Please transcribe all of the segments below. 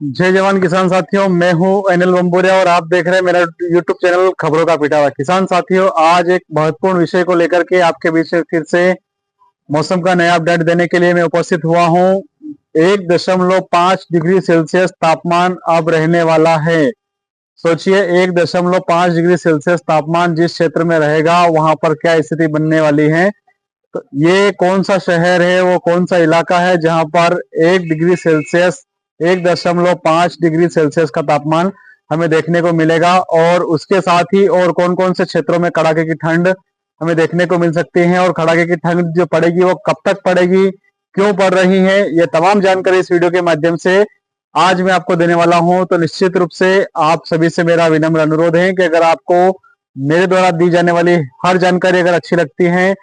जय जवान किसान साथियों, मैं हूं अनिल बम्बोरिया और आप देख रहे हैं मेरा यूट्यूब चैनल खबरों का पिटारा। किसान साथियों, आज एक महत्वपूर्ण विषय को लेकर के आपके बीच में फिर से मौसम का नया अपडेट देने के लिए मैं उपस्थित हुआ हूं। 1.5 डिग्री सेल्सियस तापमान अब रहने वाला है। सोचिए, 1.5 डिग्री सेल्सियस तापमान जिस क्षेत्र में रहेगा वहां पर क्या स्थिति बनने वाली है। तो ये कौन सा शहर है, वो कौन सा इलाका है जहां पर 1.5 डिग्री सेल्सियस का तापमान हमें देखने को मिलेगा, और उसके साथ ही और कौन कौन से क्षेत्रों में कड़ाके की ठंड हमें देखने को मिल सकती है, और कड़ाके की ठंड जो पड़ेगी वो कब तक पड़ेगी, क्यों पड़ रही है, ये तमाम जानकारी इस वीडियो के माध्यम से आज मैं आपको देने वाला हूं। तो निश्चित रूप से आप सभी से मेरा विनम्र अनुरोध है कि अगर आपको मेरे द्वारा दी जाने वाली हर जानकारी अगर अच्छी लगती है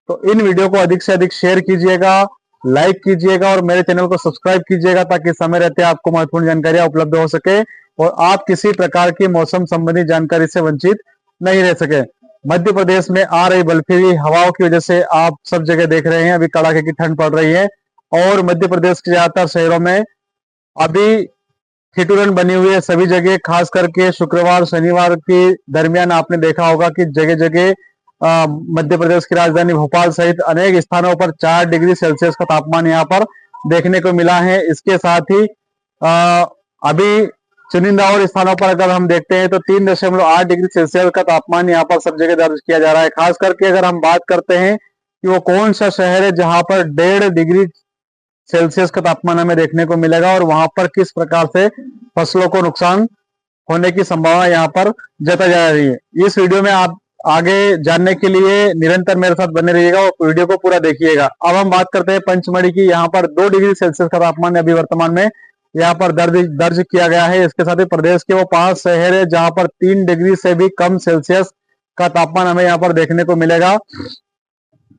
तो इन वीडियो को अधिक से अधिक शेयर कीजिएगा, लाइक कीजिएगा और मेरे चैनल को सब्सक्राइब कीजिएगा, ताकि समय रहते आपको महत्वपूर्ण जानकारियां उपलब्ध हो सके और आप किसी प्रकार की मौसम संबंधी जानकारी से वंचित नहीं रह सके। मध्य प्रदेश में आ रही बर्फीली हवाओं की वजह से आप सब जगह देख रहे हैं अभी कड़ाके की ठंड पड़ रही है, और मध्य प्रदेश के ज्यादातर शहरों में अभी ठिठुरन बनी हुई है। सभी जगह खास करके शुक्रवार शनिवार के दरमियान आपने देखा होगा कि जगह जगह मध्य प्रदेश की राजधानी भोपाल सहित अनेक स्थानों पर 4 डिग्री सेल्सियस का तापमान यहाँ पर देखने को मिला है। इसके साथ ही अभी चुनिंदा और स्थानों पर अगर हम देखते हैं तो 3.8 डिग्री सेल्सियस का तापमान यहाँ पर सब जगह दर्ज किया जा रहा है। खास करके अगर हम बात करते हैं कि वो कौन सा शहर है जहां पर 1.5 डिग्री सेल्सियस का तापमान हमें देखने को मिलेगा और वहां पर किस प्रकार से फसलों को नुकसान होने की संभावना यहाँ पर जताई जा रही है। इस वीडियो में आप आगे जानने के लिए निरंतर मेरे साथ बने रहिएगा और वीडियो को पूरा देखिएगा। अब हम बात करते हैं पंचमढ़ी की। यहाँ पर 2 डिग्री सेल्सियस का तापमान अभी वर्तमान में यहाँ पर दर्ज किया गया है। इसके साथ ही प्रदेश के वो 5 शहर है जहां पर 3 डिग्री से भी कम सेल्सियस का तापमान हमें यहाँ पर देखने को मिलेगा।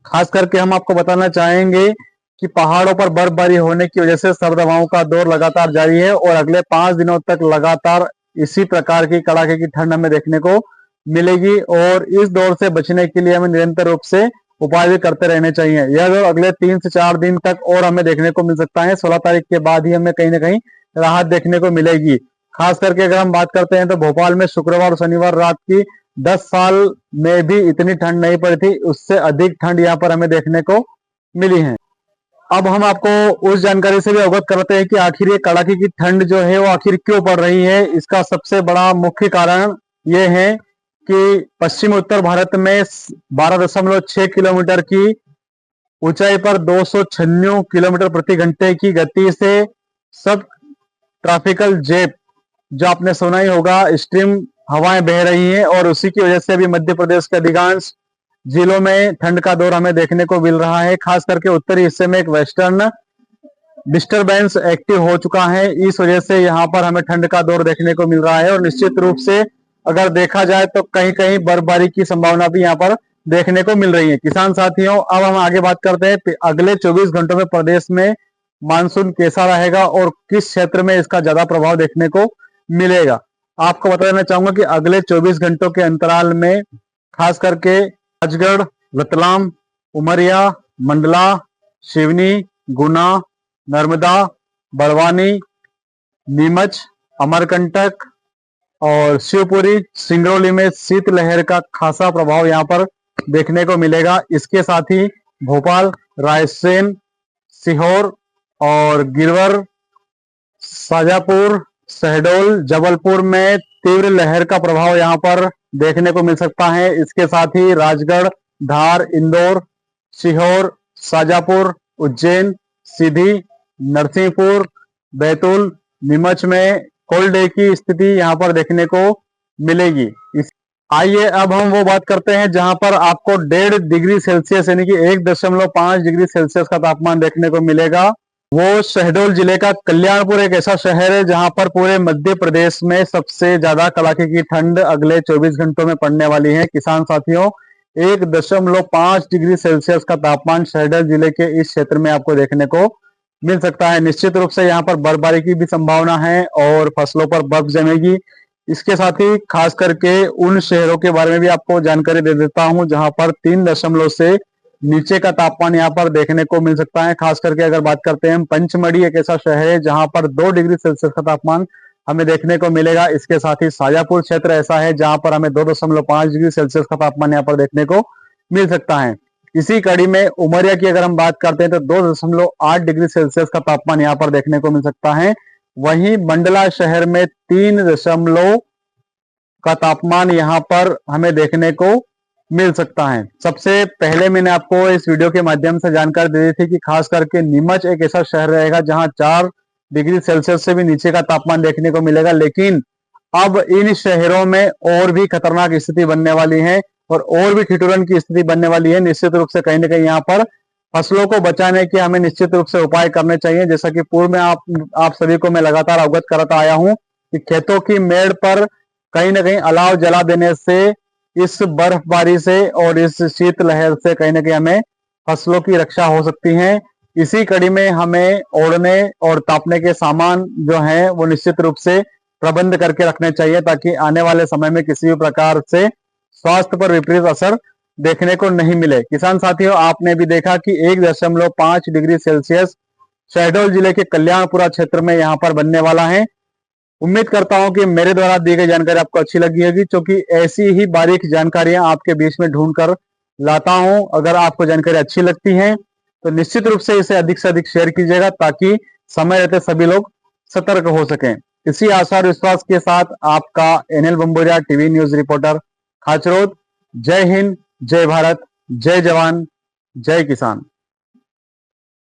खास करके हम आपको बताना चाहेंगे कि पहाड़ों पर बर्फबारी होने की वजह से सर्द हवाओं का दौर लगातार जारी है और अगले 5 दिनों तक लगातार इसी प्रकार की कड़ाके की ठंड हमें देखने को मिलेगी, और इस दौर से बचने के लिए हमें निरंतर रूप से उपाय भी करते रहने चाहिए। यह दौर अगले 3 से 4 दिन तक और हमें देखने को मिल सकता है। 16 तारीख के बाद ही हमें कहीं ना कहीं राहत देखने को मिलेगी। खास करके अगर हम बात करते हैं तो भोपाल में शुक्रवार और शनिवार रात की 10 साल में भी इतनी ठंड नहीं पड़ी थी, उससे अधिक ठंड यहाँ पर हमें देखने को मिली है। अब हम आपको उस जानकारी से भी अवगत कराते हैं कि आखिर ये कड़ाके की ठंड जो है वो आखिर क्यों पड़ रही है। इसका सबसे बड़ा मुख्य कारण ये है कि पश्चिम उत्तर भारत में 12.6 किलोमीटर की ऊंचाई पर 296 किलोमीटर प्रति घंटे की गति से सब ट्रॉपिकल जेट, जो आपने सुना ही होगा, स्ट्रीम हवाएं बह रही हैं, और उसी की वजह से अभी मध्य प्रदेश के अधिकांश जिलों में ठंड का दौर हमें देखने को मिल रहा है। खास करके उत्तरी हिस्से में एक वेस्टर्न डिस्टरबेंस एक्टिव हो चुका है। इस वजह से यहाँ पर हमें ठंड का दौर देखने को मिल रहा है, और निश्चित रूप से अगर देखा जाए तो कहीं कहीं बर्फबारी की संभावना भी यहाँ पर देखने को मिल रही है। किसान साथियों, अब हम आगे बात करते हैं अगले 24 घंटों में प्रदेश में मानसून कैसा रहेगा और किस क्षेत्र में इसका ज्यादा प्रभाव देखने को मिलेगा। आपको बता देना चाहूंगा कि अगले 24 घंटों के अंतराल में खास करके राजगढ़, रतलाम, उमरिया, मंडला, सिवनी, गुना, नर्मदा, बड़वानी, नीमच, अमरकंटक और शिवपुरी, सिंगरौली में शीतलहर का खासा प्रभाव यहाँ पर देखने को मिलेगा। इसके साथ ही भोपाल, रायसेन, सीहोर और गिरवर, शाजापुर, शहडोल, जबलपुर में तीव्र लहर का प्रभाव यहाँ पर देखने को मिल सकता है। इसके साथ ही राजगढ़, धार, इंदौर, सीहोर, शाजापुर, उज्जैन, सीधी, नरसिंहपुर, बैतूल, नीमच में कोल्ड डे की स्थिति यहाँ पर देखने को मिलेगी। आइए अब हम वो बात करते हैं जहां पर आपको 1.5 डिग्री सेल्सियस यानी कि 1.5 डिग्री सेल्सियस का तापमान देखने को मिलेगा। वो शहडोल जिले का कल्याणपुर एक ऐसा शहर है जहां पर पूरे मध्य प्रदेश में सबसे ज्यादा कड़ाके की ठंड अगले 24 घंटों में पड़ने वाली है। किसान साथियों, 1.5 डिग्री सेल्सियस का तापमान शहडोल जिले के इस क्षेत्र में आपको देखने को मिल सकता है। निश्चित रूप से यहाँ पर बर्फबारी की भी संभावना है और फसलों पर बर्फ जमेगी। इसके साथ ही खास करके उन शहरों के बारे में भी आपको जानकारी दे देता हूं जहां पर 3 दशमलव से नीचे का तापमान यहाँ पर देखने को मिल सकता है। खास करके अगर बात करते हैं हम, पंचमढ़ी एक ऐसा शहर है जहां पर 2 डिग्री सेल्सियस का तापमान हमें देखने को मिलेगा। इसके साथ ही शाजापुर क्षेत्र ऐसा है जहां पर हमें 2.5 डिग्री सेल्सियस का तापमान यहाँ पर देखने को मिल सकता है। इसी कड़ी में उमरिया की अगर हम बात करते हैं तो 2.8 डिग्री सेल्सियस का तापमान यहाँ पर देखने को मिल सकता है। वहीं मंडला शहर में 3 का तापमान यहाँ पर हमें देखने को मिल सकता है। सबसे पहले मैंने आपको इस वीडियो के माध्यम से जानकारी दे दी थी कि खास करके नीमच एक ऐसा शहर रहेगा जहां 4 डिग्री सेल्सियस से भी नीचे का तापमान देखने को मिलेगा, लेकिन अब इन शहरों में और भी खतरनाक स्थिति बनने वाली है और भी ठिठुरन की स्थिति बनने वाली है। निश्चित रूप से कहीं ना कहीं यहाँ पर फसलों को बचाने के हमें निश्चित रूप से उपाय करने चाहिए। जैसा कि पूर्व में आप सभी को मैं लगातार अवगत कराता आया हूं कि खेतों की मेड़ पर कहीं ना कहीं अलाव जला देने से, इस बर्फबारी से और इस शीत लहर से कहीं ना कहीं हमें फसलों की रक्षा हो सकती है। इसी कड़ी में हमें ओढ़ने और तापने के सामान जो हैं वो निश्चित रूप से प्रबंध करके रखने चाहिए ताकि आने वाले समय में किसी भी प्रकार से स्वास्थ्य पर विपरीत असर देखने को नहीं मिले। किसान साथियों, आपने भी देखा कि 1.5 डिग्री सेल्सियस शहडोल जिले के कल्याणपुरा क्षेत्र में यहाँ पर बनने वाला है। उम्मीद करता हूं कि मेरे द्वारा दी गई जानकारी आपको अच्छी लगी होगी, क्योंकि ऐसी ही बारीक जानकारियां आपके बीच में ढूंढ कर लाता हूं। अगर आपको जानकारी अच्छी लगती है तो निश्चित रूप से इसे अधिक से अधिक शेयर कीजिएगा ताकि समय रहते सभी लोग सतर्क हो सकें। इसी आशा और विश्वास के साथ आपका NL Bamboria TV news reporter Khachrod. जय हिंद, जय भारत, जय जवान, जय किसान।